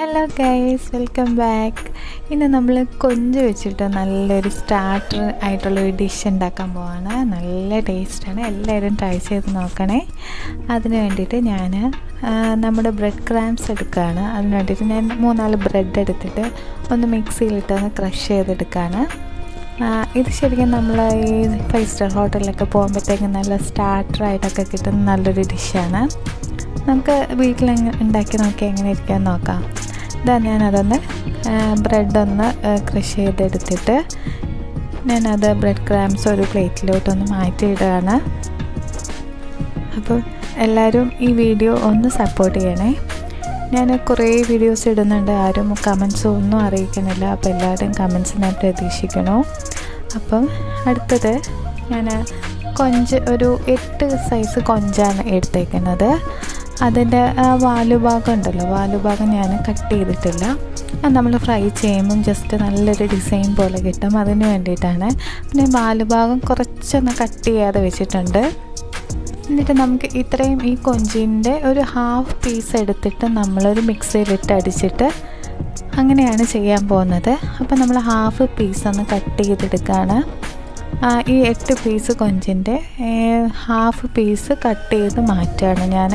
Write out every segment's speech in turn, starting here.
Hello guys, welcome back. ഇന്ന് നമ്മൾ കൊഞ്ച് വെച്ചിട്ട് നല്ലൊരു സ്റ്റാർട്ടർ ആയിട്ടുള്ളൊരു ഡിഷ് ഉണ്ടാക്കാൻ പോവാണ്. നല്ല ടേസ്റ്റാണ്, എല്ലാവരും ട്രൈ ചെയ്ത് നോക്കണേ. അതിന് വേണ്ടിയിട്ട് ഞാൻ നമ്മുടെ ബ്രെഡ് ക്രാംസ് എടുക്കുകയാണ്. അതിന് വേണ്ടിയിട്ട് ഞാൻ 3-4 ബ്രെഡ് എടുത്തിട്ട് ഒന്ന് മിക്സിയിലിട്ട് ഒന്ന് ക്രഷ് ചെയ്തെടുക്കുകയാണ്. ഇത് ശരിക്കും നമ്മൾ ഈ 5 സ്റ്റാർ ഹോട്ടലിലൊക്കെ പോകുമ്പോഴത്തേക്കും നല്ല സ്റ്റാർട്ടറായിട്ടൊക്കെ കിട്ടുന്ന നല്ലൊരു ഡിഷാണ്. നമുക്ക് വീട്ടിൽ ഉണ്ടാക്കി നോക്കി എങ്ങനെ ഇരിക്കാൻ നോക്കാം. ഇതാ ഞാനതൊന്ന് ബ്രെഡൊന്ന് ക്രഷ് ചെയ്തെടുത്തിട്ട് ഞാനത് ബ്രെഡ് ക്രാംസ് ഒരു പ്ലേറ്റിലോട്ടൊന്ന് മാറ്റിയിടുകയാണ്. അപ്പോൾ എല്ലാവരും ഈ വീഡിയോ ഒന്ന് സപ്പോർട്ട് ചെയ്യണേ. ഞാൻ കുറേ വീഡിയോസ് ഇടുന്നുണ്ട്, ആരും കമൻസ് ഒന്നും അറിയിക്കുന്നില്ല. അപ്പോൾ എല്ലാവരും കമൻസ് ഞാൻ പ്രതീക്ഷിക്കണോ. അപ്പം അടുത്തത് ഞാൻ കൊഞ്ച് ഒരു 8 സൈസ് കൊഞ്ചാണ് എടുത്തേക്കുന്നത്. അതിൻ്റെ വാലുഭാഗം ഉണ്ടല്ലോ, വാലുഭാഗം ഞാൻ കട്ട് ചെയ്തിട്ടില്ല. അത് നമ്മൾ ഫ്രൈ ചെയ്യുമ്പം ജസ്റ്റ് നല്ലൊരു ഡിസൈൻ പോലെ കിട്ടും, അതിന് വേണ്ടിയിട്ടാണ്. പിന്നെ വാലുഭാഗം കുറച്ചൊന്ന് കട്ട് ചെയ്യാതെ വെച്ചിട്ടുണ്ട്. എന്നിട്ട് നമുക്ക് ഇത്രയും ഈ കൊഞ്ചിൻ്റെ ഒരു ഹാഫ് പീസ് എടുത്തിട്ട് നമ്മളൊരു മിക്സിയിലിട്ട് അടിച്ചിട്ട് അങ്ങനെയാണ് ചെയ്യാൻ പോകുന്നത്. അപ്പോൾ നമ്മൾ ഹാഫ് പീസ് ഒന്ന് കട്ട് ചെയ്തെടുക്കുകയാണ്. ഈ 8 പീസ് കൊഞ്ചിൻ്റെ ഹാഫ് പീസ് കട്ട് ചെയ്ത് മാറ്റുകയാണ് ഞാൻ.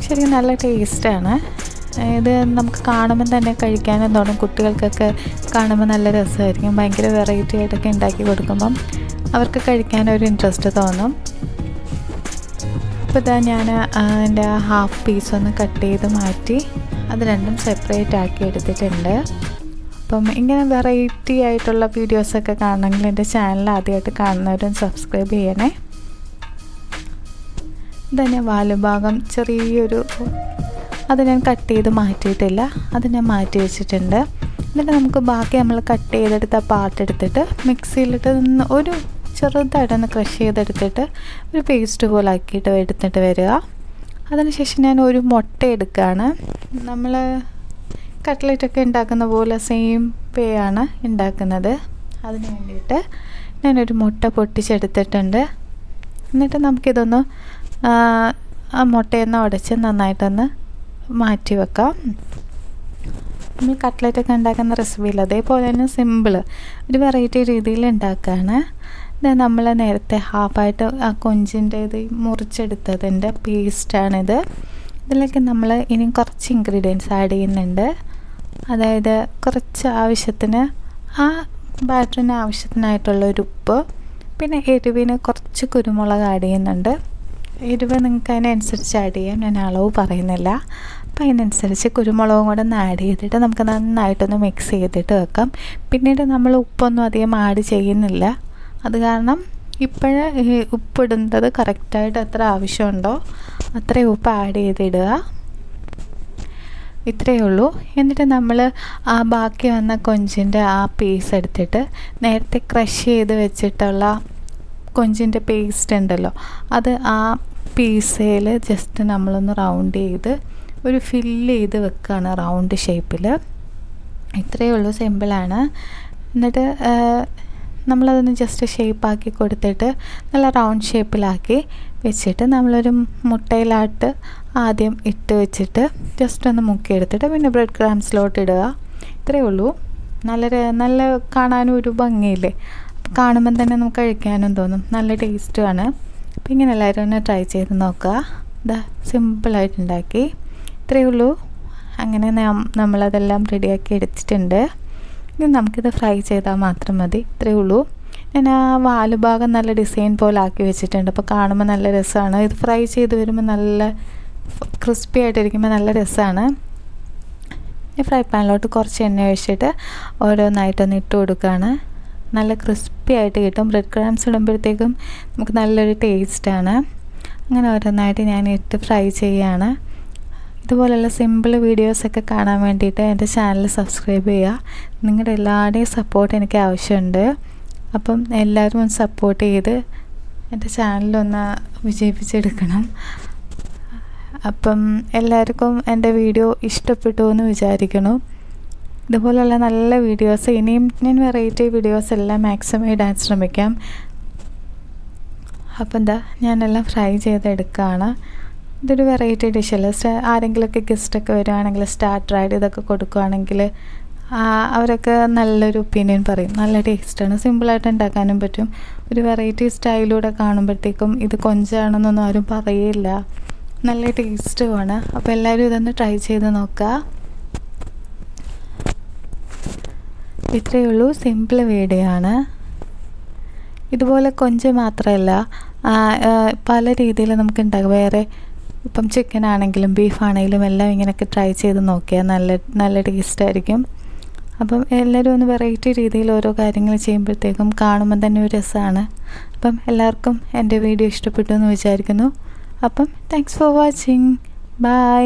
ശരിക്കും നല്ല ടേസ്റ്റാണ് ഇത്. നമുക്ക് കാണുമ്പോൾ തന്നെ കഴിക്കാനും തോന്നും. കുട്ടികൾക്കൊക്കെ കാണുമ്പോൾ നല്ല രസമായിരിക്കും. ഭയങ്കര വെറൈറ്റി ആയിട്ടൊക്കെ ഉണ്ടാക്കി കൊടുക്കുമ്പം അവർക്ക് കഴിക്കാനൊരു ഇൻട്രസ്റ്റ് തോന്നും. അപ്പോൾ ഇതാ ഞാൻ എൻ്റെ ഹാഫ് പീസ് ഒന്ന് കട്ട് ചെയ്ത് മാറ്റി അത് രണ്ടും സെപ്പറേറ്റ് ആക്കി എടുത്തിട്ടുണ്ട്. അപ്പം ഇങ്ങനെ വെറൈറ്റി ആയിട്ടുള്ള വീഡിയോസൊക്കെ കാണണമെങ്കിൽ എൻ്റെ ചാനൽ ആദ്യമായിട്ട് കാണുന്നവരും സബ്സ്ക്രൈബ് ചെയ്യണേ. ഇതന്നെ വാലുഭാഗം ചെറിയൊരു അത് ഞാൻ കട്ട് ചെയ്ത് മാറ്റിയിട്ടില്ല, അത് ഞാൻ മാറ്റി വെച്ചിട്ടുണ്ട്. എന്നിട്ട് നമുക്ക് ബാക്കി നമ്മൾ കട്ട് ചെയ്തെടുത്ത പാർട്ട് എടുത്തിട്ട് മിക്സിയിലിട്ട് ഒരു ചെറുതായിട്ടൊന്ന് ക്രഷ് ചെയ്തെടുത്തിട്ട് ഒരു പേസ്റ്റ് പോലെ ആക്കിയിട്ട് എടുത്തിട്ട് വരിക. അതിനുശേഷം ഞാൻ ഒരു മുട്ട എടുക്കുകയാണ്. നമ്മൾ കട്ട്ലറ്റൊക്കെ ഉണ്ടാക്കുന്ന പോലെ സെയിം വേ ആണ് ഉണ്ടാക്കുന്നത്. അതിന് വേണ്ടിയിട്ട് ഞാനൊരു മുട്ട പൊട്ടിച്ചെടുത്തിട്ടുണ്ട്. എന്നിട്ട് നമുക്കിതൊന്ന് ആ മുട്ടയൊന്ന് ഉടച്ച് നന്നായിട്ടൊന്ന് മാറ്റി വെക്കാം. നമ്മൾ കട്ട്ലറ്റൊക്കെ ഉണ്ടാക്കുന്ന റെസിപ്പിയിൽ അതേപോലെ തന്നെ സിമ്പിൾ ഒരു വെറൈറ്റി രീതിയിൽ ഉണ്ടാക്കുകയാണ്. ഇത് നമ്മൾ നേരത്തെ ഹാഫായിട്ട് ആ കൊഞ്ചിൻ്റെ ഇത് മുറിച്ചെടുത്തതിൻ്റെ പേസ്റ്റാണിത്. ഇതിലേക്ക് നമ്മൾ ഇനി കുറച്ച് ഇൻഗ്രീഡിയൻസ് ആഡ് ചെയ്യുന്നുണ്ട്. അതായത് കുറച്ച് ആവശ്യത്തിന് ആ ബാറ്ററിന് ആവശ്യത്തിനായിട്ടുള്ളൊരു ഉപ്പ്, പിന്നെ എരിവിന് കുറച്ച് കുരുമുളക് ആഡ് ചെയ്യുന്നുണ്ട്. എരിവ് നിങ്ങൾക്ക് അതിനനുസരിച്ച് ആഡ് ചെയ്യാം, ഞാൻ അളവ് പറയുന്നില്ല. അപ്പോൾ അതിനനുസരിച്ച് കുരുമുളകും കൂടെ ഒന്ന് ആഡ് ചെയ്തിട്ട് നമുക്ക് നന്നായിട്ടൊന്ന് മിക്സ് ചെയ്തിട്ട് വെക്കാം. പിന്നീട് നമ്മൾ ഉപ്പൊന്നും അധികം ആഡ് ചെയ്യുന്നില്ല. അത് കാരണം ഇപ്പോഴേ ഉപ്പിടുന്നത് കറക്റ്റായിട്ട് എത്ര ആവശ്യമുണ്ടോ അത്രയും ഉപ്പ് ആഡ് ചെയ്തിടുക. ഇത്രയേ ഉള്ളൂ. എന്നിട്ട് നമ്മൾ ആ ബാക്കി വന്ന കൊഞ്ചിൻ്റെ ആ പീസ് എടുത്തിട്ട് നേരത്തെ ക്രഷ് ചെയ്ത് വെച്ചിട്ടുള്ള കൊഞ്ചിൻ്റെ പേസ്റ്റ് ഉണ്ടല്ലോ, അത് ആ പീസയിൽ ജസ്റ്റ് നമ്മളൊന്ന് റൗണ്ട് ചെയ്ത് ഒരു ഫില്ല് ചെയ്ത് വെക്കുകയാണ് റൗണ്ട് ഷേപ്പിൽ. ഇത്രയേ ഉള്ളൂ, സിമ്പിളാണ്. എന്നിട്ട് നമ്മളതൊന്ന് ജസ്റ്റ് ഷേപ്പാക്കി കൊടുത്തിട്ട് നല്ല റൗണ്ട് ഷേപ്പിലാക്കി വെച്ചിട്ട് നമ്മളൊരു മുട്ടയിലാട്ട് ആദ്യം ഇട്ട് വെച്ചിട്ട് ജസ്റ്റ് ഒന്ന് മുക്കിയെടുത്തിട്ട് പിന്നെ ബ്രെഡ് ക്രാംസിലോട്ട് ഇടുക. ഇത്രയേ ഉള്ളൂ. നല്ല കാണാനും ഒരു ഭംഗിയില്ലേ, കാണുമ്പം തന്നെ നമുക്ക് കഴിക്കാനും തോന്നും, നല്ല ടേസ്റ്റുമാണ്. അപ്പം ഇങ്ങനെ എല്ലാവരും ഒന്ന് ട്രൈ ചെയ്ത് നോക്കുക. ഇതാ സിമ്പിളായിട്ട് ഉണ്ടാക്കി. ഇത്രയേ ഉള്ളൂ. അങ്ങനെ നമ്മളതെല്ലാം റെഡിയാക്കി എടുത്തിട്ടുണ്ട്. ഇനി നമുക്കിത് ഫ്രൈ ചെയ്താൽ മാത്രം മതി. ഇത്രയേ ഉള്ളൂ. ഞാൻ ആ വാലുഭാഗം നല്ല ഡിസൈൻ പോലെ ആക്കി വെച്ചിട്ടുണ്ട്. അപ്പോൾ കാണുമ്പോൾ നല്ല രസമാണ്. ഇത് ഫ്രൈ ചെയ്ത് വരുമ്പോൾ നല്ല ക്രിസ്പി ആയിട്ടിരിക്കുമ്പോൾ നല്ല രസമാണ്. ഈ ഫ്രൈ പാനിലോട്ട് കുറച്ച് എണ്ണ ഒഴിച്ചിട്ട് ഓരോന്നായിട്ടൊന്ന് ഇട്ട് കൊടുക്കുകയാണ്. നല്ല ക്രിസ്പി ആയിട്ട് കിട്ടും. ബ്രെഡ് ക്രാംസ് ഇടുമ്പോഴത്തേക്കും നമുക്ക് നല്ലൊരു ടേസ്റ്റാണ്. അങ്ങനെ ഓരോന്നായിട്ട് ഞാൻ ഇട്ട് ഫ്രൈ ചെയ്യുകയാണ്. ഇതുപോലെയുള്ള സിമ്പിൾ വീഡിയോസൊക്കെ കാണാൻ വേണ്ടിയിട്ട് എൻ്റെ ചാനൽ സബ്സ്ക്രൈബ് ചെയ്യുക. നിങ്ങളുടെ എല്ലാവരുടെയും സപ്പോർട്ട് എനിക്ക് ആവശ്യമുണ്ട്. അപ്പം എല്ലാവരും ഒന്ന് സപ്പോർട്ട് ചെയ്ത് എൻ്റെ ചാനലൊന്ന് വിജയിപ്പിച്ചെടുക്കണം. അപ്പം എല്ലാവർക്കും എൻ്റെ വീഡിയോ ഇഷ്ടപ്പെട്ടു എന്ന് വിചാരിക്കുന്നു. ഇതുപോലുള്ള നല്ല വീഡിയോസ് ഇനിയും ഞാൻ വെറൈറ്റി വീഡിയോസ് എല്ലാം മാക്സിമം ഇടാൻ ശ്രമിക്കാം. അപ്പം എന്താ ഞാനെല്ലാം ഫ്രൈ ചെയ്തെടുക്കുകയാണ്. ഇതൊരു വെറൈറ്റി ഡിഷല്ലേ. ആരെങ്കിലുമൊക്കെ ഗസ്റ്റൊക്കെ വരുവാണെങ്കിൽ സ്റ്റാർട്ടറായിട്ട് ഇതൊക്കെ കൊടുക്കുകയാണെങ്കിൽ അവരൊക്കെ നല്ലൊരു ഒപ്പീനിയൻ പറയും. നല്ല ടേസ്റ്റാണ്, സിമ്പിളായിട്ട് ഉണ്ടാക്കാനും പറ്റും. ഒരു വെറൈറ്റി സ്റ്റൈലൂടെ കാണുമ്പോഴത്തേക്കും ഇത് കൊഞ്ചാണെന്നൊന്നും ആരും പറയില്ല. നല്ല ടേസ്റ്റുമാണ്. അപ്പോൾ എല്ലാവരും ഇതൊന്ന് ട്രൈ ചെയ്ത് നോക്കുക. ഇത്രയേ ഉള്ളൂ, സിമ്പിൾ വീഡിയോ ആണ്. ഇതുപോലെ കൊഞ്ച് മാത്രമല്ല പല രീതിയിൽ നമുക്ക് ഉണ്ടാകും. വേറെ ഇപ്പം ചിക്കൻ ആണെങ്കിലും ബീഫാണെങ്കിലും എല്ലാം ഇങ്ങനെയൊക്കെ ട്രൈ ചെയ്ത് നോക്കിയാൽ നല്ല ടേസ്റ്റായിരിക്കും. അപ്പം എല്ലാവരും ഒന്ന് വെറൈറ്റി രീതിയിൽ ഓരോ കാര്യങ്ങൾ ചെയ്യുമ്പോഴത്തേക്കും കാണുമ്പോൾ തന്നെ ഒരു രസമാണ്. അപ്പം എല്ലാവർക്കും എൻ്റെ വീഡിയോ ഇഷ്ടപ്പെട്ടു എന്ന് വിചാരിക്കുന്നു. അപ്പം താങ്ക്സ് ഫോർ വാച്ചിങ്. ബൈ.